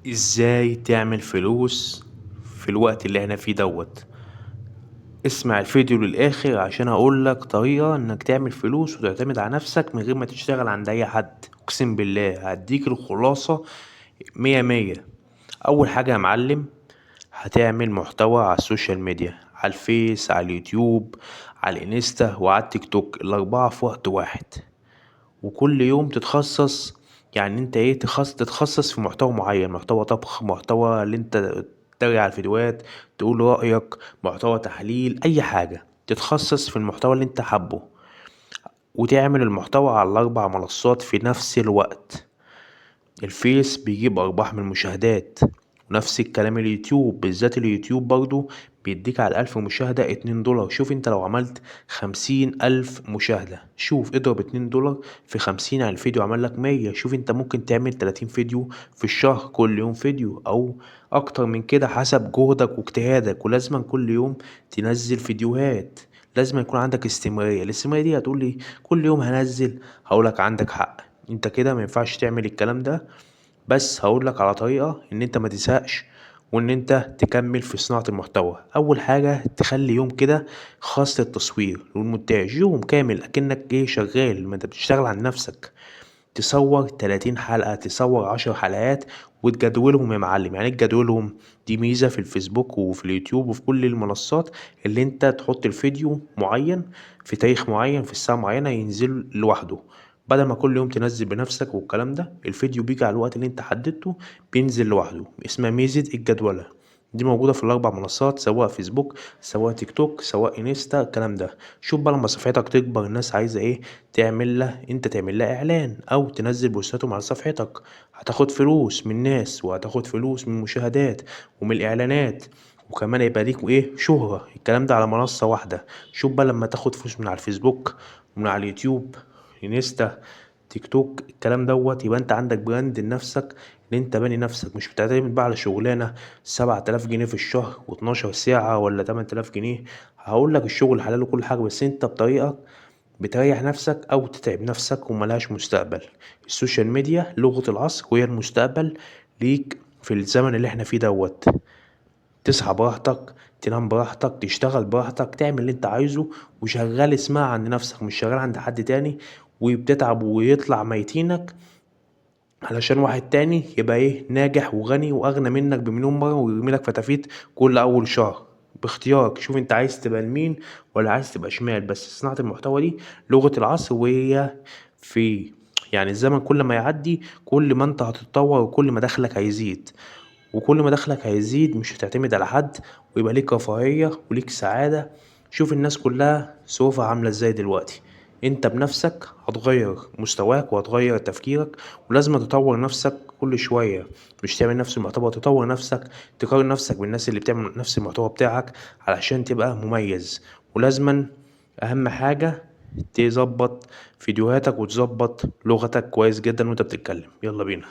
ازاي تعمل فلوس في الوقت اللي احنا فيه اسمع الفيديو للاخر عشان هقولك طريقة انك تعمل فلوس وتعتمد على نفسك من غير ما تشتغل عند اي حد. اقسم بالله هديك الخلاصة مية مية. اول حاجة يا معلم، هتعمل محتوى على السوشيال ميديا، على الفيس، على اليوتيوب، على الانستا وعلى التيك توك، الاربعة في وقت واحد. وكل يوم تتخصص، يعني انت ايه تتخصص في محتوى معين، محتوى طبخ، محتوى اللي انت تتريق على الفيديوهات، تقول رأيك، محتوى تحليل، اي حاجة تتخصص في المحتوى اللي انت حبه، وتعمل المحتوى على الاربع منصات في نفس الوقت. الفيس بيجيب ارباح من المشاهدات، ونفس الكلام اليوتيوب، بالذات اليوتيوب برضو بيديك على 1000 مشاهدة 2 دولار. شوف انت لو عملت 50 ألف مشاهدة، شوف اضرب 2 دولار في 50 على الفيديو، عمل لك 100. شوف انت ممكن تعمل 30 فيديو في الشهر، كل يوم فيديو او اكتر من كده حسب جهدك واجتهادك. ولازم كل يوم تنزل فيديوهات، لازم يكون عندك استمرارية. الاستمرارية دي هتقولي كل يوم هنزل، هقولك عندك حق، انت كده مينفعش تعمل الكلام ده. بس هقولك على طريقة ان انت ما تزهقش وان انت تكمل في صناعة المحتوى. اول حاجة تخلي يوم كده خاص للتصوير والمونتاج، يوم كامل اكنك ايه شغال، ما انت بتشتغل عن نفسك. تصور 30 حلقة، تصور 10 حلقات وتجدولهم يا معلم. يعني إيه تجدولهم؟ دي ميزة في الفيسبوك وفي اليوتيوب وفي كل المنصات، اللي انت تحط الفيديو معين في تاريخ معين في الساعة معينة ينزل لوحده، بدل ما كل يوم تنزل بنفسك والكلام ده. الفيديو بيجي على الوقت اللي انت حددته بينزل لوحده، اسمها ميزة الجدولة. دي موجودة في الأربع منصات، سواء فيسبوك سواء تيك توك سواء انستا، الكلام ده. شوف بقى لما صفحتك تكبر، الناس عايزة ايه، انت تعمل لها اعلان او تنزل بوستاتهم على صفحتك، هتاخد فلوس من الناس وهتاخد فلوس من المشاهدات ومن الاعلانات، وكمان يبقى ليك ايه شهرة. الكلام ده على منصة واحدة. شوف بقى لما تاخد فلوس من على الفيسبوك ومن على اليوتيوب، انستا، تيك توك، الكلام دوت، يبقى انت عندك براند لنفسك، ان انت باني نفسك، مش بتعتمد بقى على شغلانة 7000 جنيه في الشهر و12 ساعة ولا 8000 جنيه. هقول لك الشغل حلال وكل حاجة، بس انت بطريقة بتريح نفسك او تتعب نفسك وملهاش مستقبل. السوشيال ميديا لغة العصر وهي المستقبل ليك في الزمن اللي احنا فيه دوت. تصحى براحتك، تنام براحتك، تشتغل براحتك، تعمل اللي انت عايزه، وشغال اسمها عند نفسك مش شغال عند حد تاني. وبتتعب ويطلع ميتينك علشان واحد تاني يبقى ايه ناجح وغني واغنى منك بمليون مرة ويرميلك فتافيت كل اول شهر. باختيارك، شوف انت عايز تبقى لمين ولا عايز تبقى شمال. بس صناعة المحتوى دي لغة العصر، وهي في يعني الزمن كل ما يعدي كل ما انت هتتطور وكل ما دخلك هيزيد. وكل ما دخلك هيزيد مش هتعتمد على حد، ويبقى ليك رفاهية وليك سعادة. شوف الناس كلها سوفا عاملة ازاي دلوقتي، انت بنفسك هتغير مستواك وهتغير تفكيرك. ولازم تطور نفسك كل شوية، مش تعمل نفس المحتوى، تطور نفسك، تقارن نفسك بالناس اللي بتعمل نفس المحتوى بتاعك علشان تبقى مميز. ولازما اهم حاجة تظبط فيديوهاتك وتظبط لغتك كويس جدا وانت بتتكلم. يلا بينا.